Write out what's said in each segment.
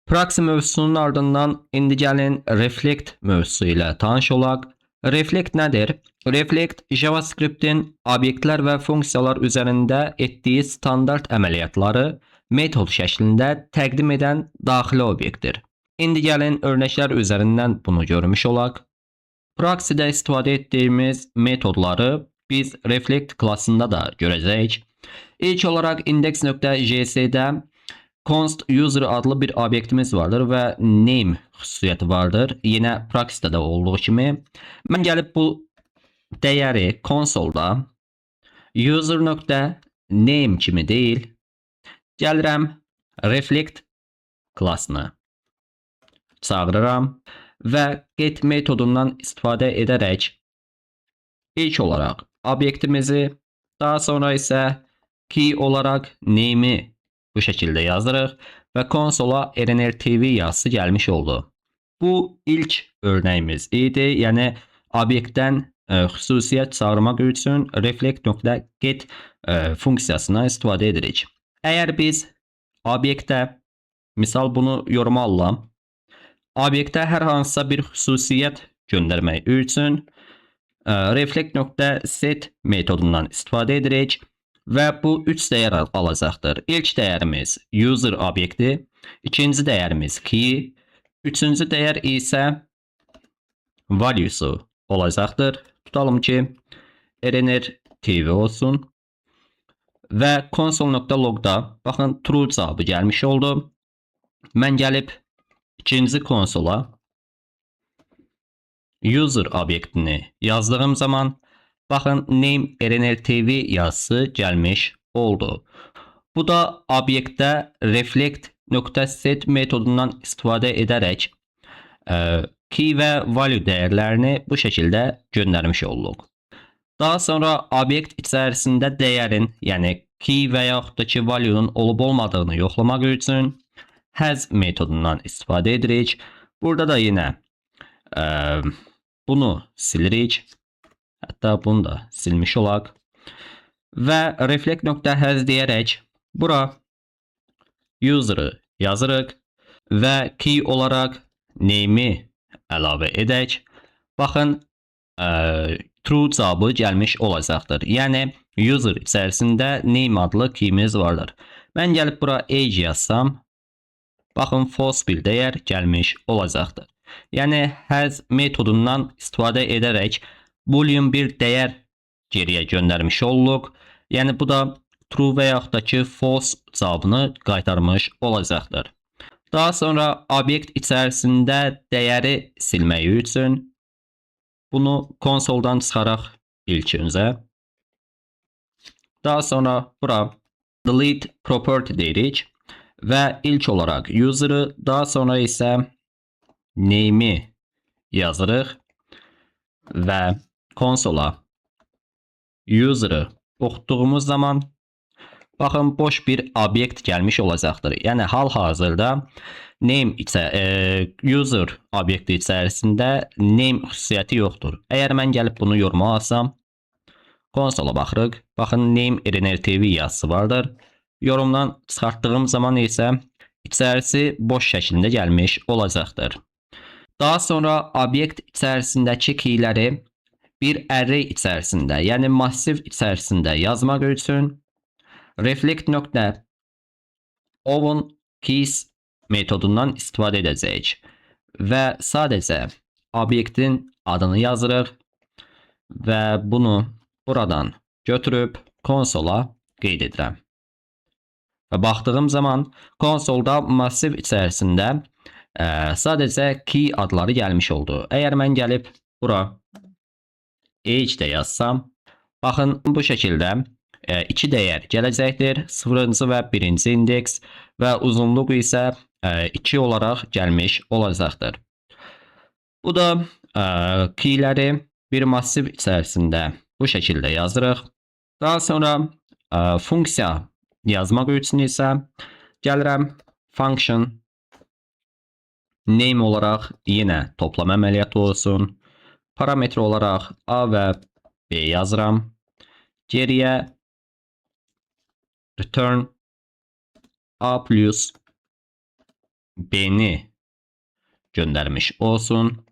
Proxy mövzusunun ardından indi gəlin Reflect mövzusu ilə tanış olaq. Reflect nədir? Reflect JavaScript'in obyektlər və funksiyalar üzərində etdiyi standart əməliyyatları metod şəklində təqdim edən daxili obyektdir. İndi gəlin örnəklər üzərindən bunu görmüş olaq. Proxy-də istifadə etdiyimiz metodları biz Reflect klassında da görəcəyik. İlk olaraq index.js'də const user adlı bir obyektimiz vardır və name xüsusiyyəti vardır. Yine Proxy-də də olduğu kimi. Mən gəlib bu dəyəri konsolda user.name kimi deyil, gəlirəm Reflect klassını çağırıram və get metodundan istifadə edərək ilk olaraq obyektimizi, daha sonra isə key olaraq name'i bu şəkildə yazırıq və konsola rnr-tv yazısı gəlmiş oldu. Bu ilk örnəyimiz idi. Yəni obyektdən xüsusiyyət çağırmaq üçün reflect.get funksiyasına istifadə edirik. Əgər biz obyektə, misal bunu yoruma alıram, obyektə hər hansısa bir xüsusiyyət göndərmək üçün reflect.set metodundan istifadə edirik və bu 3 dəyər alacaqdır. İlk dəyərimiz user obyekti, ikinci dəyərimiz key, üçüncü dəyər isə value'su olacaqdır. Tutalım ki rnr-tv olsun və console.logda baxın true cavabı gəlmiş oldu. Mən gəlib ikinci konsola user obyektini yazdığım zaman baxın name rnr-tv yazısı gəlmiş oldu. Bu da obyektdə reflect.set metodundan istifadə edərək key və value dəyərlərini bu şəkildə göndərmiş olduq. Daha sonra obyekt içərisində dəyərin, yəni key və yaxud da ki value'nun olub olmadığını yoxlamaq üçün has metodundan istifadə edirik. Burada da yine bunu silirik. Hətta bunu da silmiş olaq. Və reflect.has deyərək bura user'ı yazırıq və key olaraq name'i əlavə edək. Baxın true cavabı gəlmiş olacaqdır. Yəni user içərisində name adlı key'imiz vardır. Mən gəlib bura age yazsam, baxın false bir dəyər gəlmiş olacaqdır. Yəni has metodundan istifadə edərək boolean bir dəyər geriyə göndərmiş olduq. Yəni bu da true və yaxud da ki false cavabını qaytarmış olacaqdır. Daha sonra obyekt içərisində dəyəri silmək üçün bunu konsoldan çıxaraq ilk öncə. Daha sonra bura delete property deyirik və ilk olaraq user'ı, daha sonra isə name'i yazırıq və konsola user'ı oxutduğumuz zaman baxın boş bir obyekt gəlmiş olacaqdır. Yəni hal-hazırda name user obyekti içərisində name xüsusiyyəti yoxdur. Əgər mən gəlib bunu yoruma alsam, konsola baxırıq. Baxın name rnr-tv yazısı vardır. Yorumdan çıxartdığım zaman isə içərisi boş şəklində gəlmiş olacaqdır. Daha sonra obyekt içərisindəki keyləri bir array içərisində, yəni massiv içərisində yazmaq üçün reflect.open keys metodundan istifadə edəcəyik və sadəcə obyektin adını yazırıq və bunu buradan götürüb konsola qeyd edirəm. Və baxdığım zaman konsolda massiv içərisində sadəcə key adları gəlmiş oldu. Əgər mən gəlib bura age də yazsam, baxın bu şəkildə iki dəyər gələcəkdir. 0-cı və 1-ci indeks və uzunluq isə 2 olaraq gəlmiş olacaqdır. Bu da keyləri bir massiv içərisində bu şəkildə yazırıq. Daha sonra funksiya yazmaq üçün isə gəlirəm function name olaraq yine toplam əməliyyatı olsun. Parametre olaraq A və B yazıram. Geriyə return A plus B-ni göndərmiş olsun.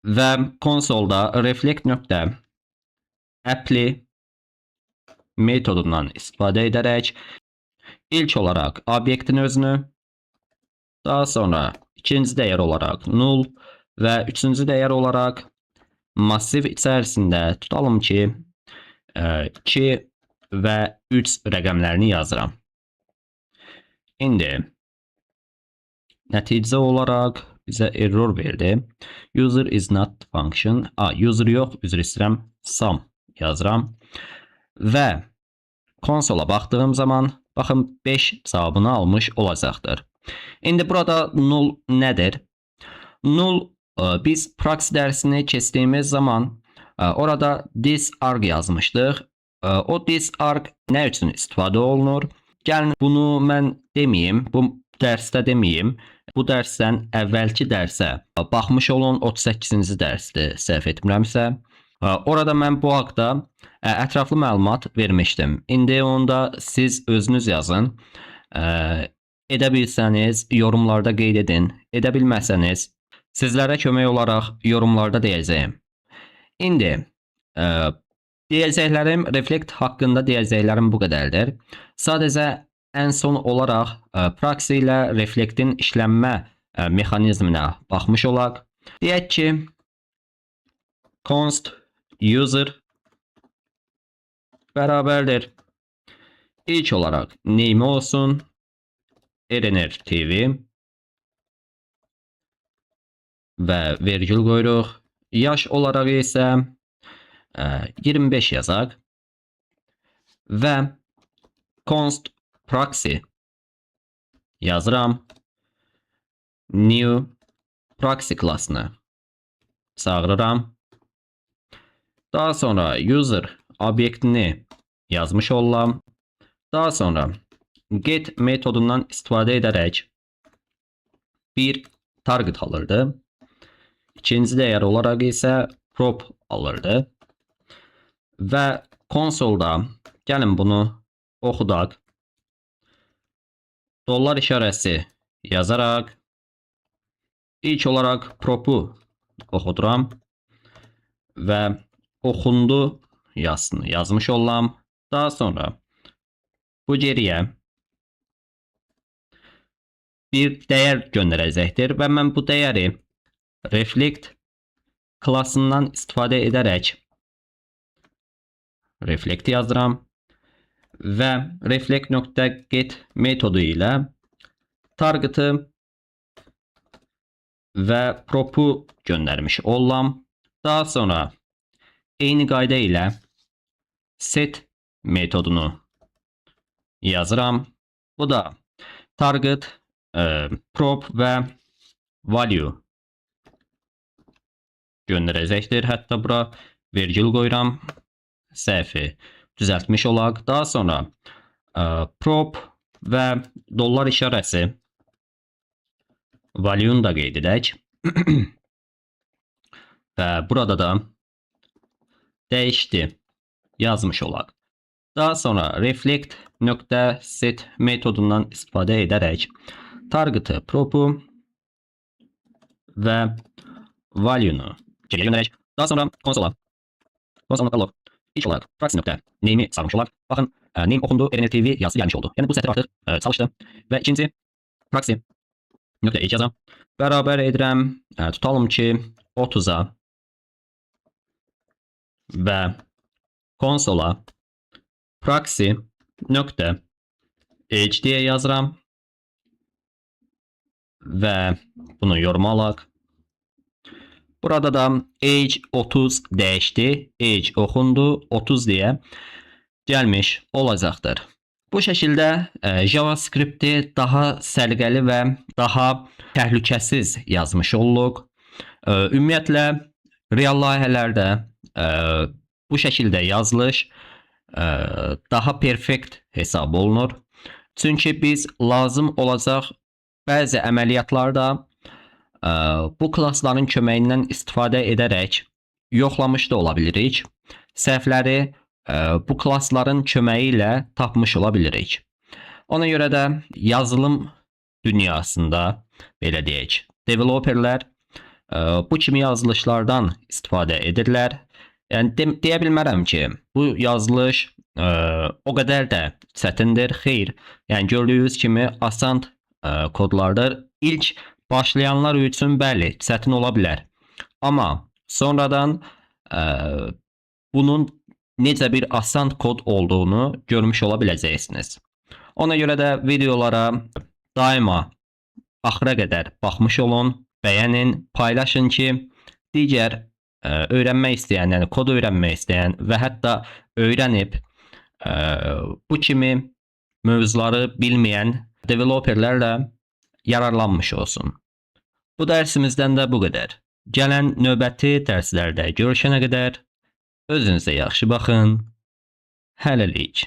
Və konsolda reflect.apply metodundan istifadə edərək ilk olaraq obyektin özünü, daha sonra ikinci dəyər olaraq null və üçüncü dəyər olaraq massiv içərisində tutalım ki 2 və 3 rəqəmlərini yazıram. İndi nəticə olaraq bizə error verdi. User is not function. User yox, üzr istəyirəm, sum yazıram. Və konsola baxdığım zaman baxın 5 cavabını almış olacaqdır. İndi burada null nədir? Null biz proxy dərsini keçdiyimiz zaman orada disarg yazmışdıq. O disarg nə üçün istifadə olunur? Gəlin bunu mən deməyim, bu dərsdə deməyim. Bu dərsdən əvvəlki dərsə baxmış olun, 38-ci dərsdir, səhv etmirəmsə. Orada mən bu haqda ətraflı məlumat vermişdim. İndi onda siz özünüz yazın. Edə bilsəniz yorumlarda qeyd edin. Edə bilməsəniz sizlərə kömək olaraq yorumlarda deyəcəyim. İndi deyəcəklərim Reflect haqqında deyəcəklərim bu qədərdir. Sadəcə ən son olaraq proxy ilə Reflect'in işlənmə mexanizminə baxmış olaq. Deyək ki, const user bərabərdir. İlk olaraq name olsun RNR TV və vergül qoyuruq. Yaş olaraq isə 25 yazaq və const proxy yazıram. New proxy klassını çağırıram. Daha sonra user obyektini yazmış olam. Daha sonra get metodundan istifadə edərək bir target alırdı. İkinci dəyər olaraq isə prop alırdı. Və konsolda gəlin bunu oxudaq. Dollar işarəsi yazaraq ilk olaraq prop'u oxuduram və oxundu yazısını yazmış olam. Daha sonra bu geriyə bir dəyər göndərəcəkdir və mən bu dəyəri reflect klassından istifadə edərək reflect yazıram və reflect.get metodu ilə target'ı və prop'u göndərmiş olam. Daha sonra eyni qayda ilə set metodunu yazıram. Bu da target, prop və value göndərəcəkdir. Hətta bura vergül qoyuram. Səhvi düzəltmiş olaq. Daha sonra prop və dollar işarəsi value-nu da qeyd edək. Və burada da dəyişdi yazmış olaq. Daha sonra reflect.set metodundan istifadə edərək target'ı, prop'u və value-nu geriyə göndərək. Daha sonra konsola.log ilk olaraq proxy.name'i sarmış olaraq. Baxın, name oxundu, RNR TV yazısı gəlmiş oldu. Yəni bu sətr artıq çalışdı. Və ikinci proxy.h yazam. Bərabər edirəm, tutalım ki 30-a və konsola proxy.h deyə yazıram və bunu yoruma alaq. Burada da age 30 dəyişdi, age oxundu 30 deyə gəlmiş olacaqdır. Bu şəkildə JavaScript-i daha səliqəli və daha təhlükəsiz yazmış olduq. Ümumiyyətlə, real layihələrdə bu şəkildə yazılış daha perfekt hesab olunur. Çünki biz lazım olacaq bəzi əməliyyatlarda bu klassların köməyindən istifadə edərək yoxlamış da ola bilirik. Səhvləri bu klassların köməyi ilə tapmış ola bilirik. Ona görə də yazılım dünyasında belə deyək, developerlər bu kimi yazılışlardan istifadə edirlər. Yəni deyə bilmərəm ki, bu yazılış o qədər də çətindir. Xeyr. Yəni gördüyünüz kimi asan kodlardır. İlk başlayanlar üçün bəli, çətin ola bilər. Amma sonradan bunun necə bir asan kod olduğunu görmüş ola biləcəksiniz. Ona görə də videolara daima axıra qədər baxmış olun, bəyənin, paylaşın ki, digər öyrənmək istəyən, yəni kod öyrənmək istəyən və hətta öyrənib bu kimi mövzuları bilməyən developerlərlə yararlanmış olsun. Bu dərsimizdən də bu qədər. Gələn növbəti dərslərdə görüşənə qədər özünüzə yaxşı baxın. Hələlik.